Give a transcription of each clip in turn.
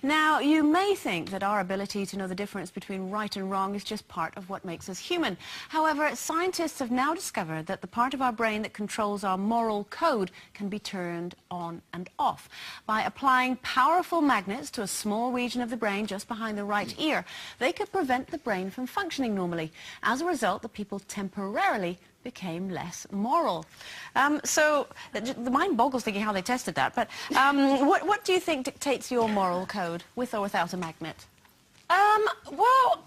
Now, you may think that our ability to know the difference between right and wrong is just part of what makes us human. However, scientists have now discovered that the part of our brain that controls our moral code can be turned on and off. By applying powerful magnets to a small region of the brain just behind the right ear, they could prevent the brain from functioning normally. As a result, the people temporarily became less moral. The mind boggles thinking how they tested that, but what do you think dictates your moral code, with or without a magnet? I've got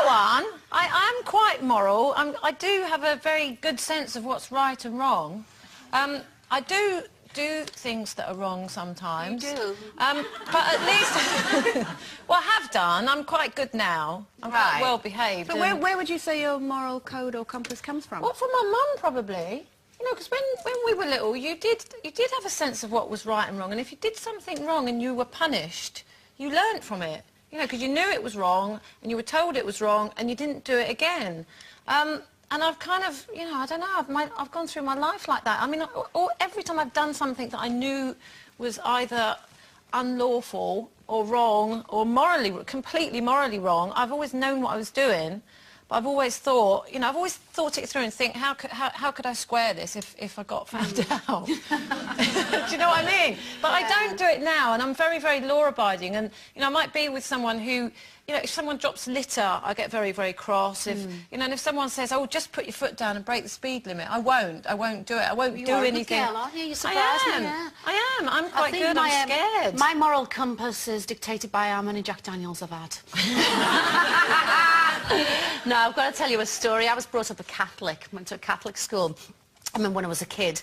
one. I'm quite moral. I do have a very good sense of what's right and wrong. I do things that are wrong sometimes. You do? But at least... well, I have done. I'm quite good now. I'm quite well behaved. So where would you say your moral code or compass comes from? Well, from my mum, probably. You know, because when we were little, you did have a sense of what was right and wrong, and if you did something wrong and you were punished, you learnt from it. You know, because you knew it was wrong, and you were told it was wrong, and you didn't do it again. And I've kind of, you know, I don't know, I've gone through my life like that. I mean, every time I've done something that I knew was either unlawful or wrong or completely morally wrong, I've always known what I was doing. But I've always thought, you know, I've always thought it through and think, how could I square this if I got found out? Do you know what I mean? But I don't do it now, and I'm very, very law-abiding. And, you know, I might be with someone who, you know, if someone drops litter, I get very, very cross. If, you know, and if someone says, oh, just put your foot down and break the speed limit, I won't do it. I won't do anything. You are a good girl, aren't you? You surprise me, yeah. I am. I'm quite good. I'm scared. My moral compass is dictated by how many Jack Daniels I've had. No, I've got to tell you a story. I was brought up a Catholic, went to a Catholic school. I mean, when I was a kid,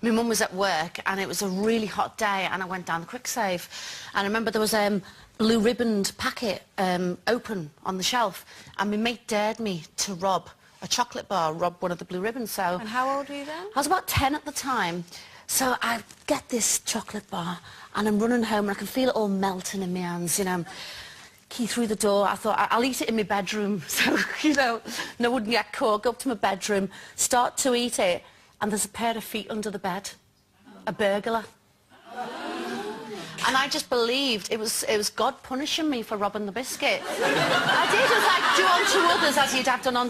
my mum was at work and it was a really hot day and I went down the quick save. And I remember there was a blue ribboned packet open on the shelf, and my mate dared me to rob a chocolate bar, rob one of the blue ribbons. So. And how old were you then? I was about 10 at the time. So I get this chocolate bar and I'm running home and I can feel it all melting in my hands, you know. Key through the door. I thought, I'll eat it in my bedroom, so, you know, no one wouldn't get caught. Go up to my bedroom, start to eat it, and there's a pair of feet under the bed. A burglar. And I just believed it was God punishing me for robbing the biscuit. I did. It was like, do unto others as you'd have done unto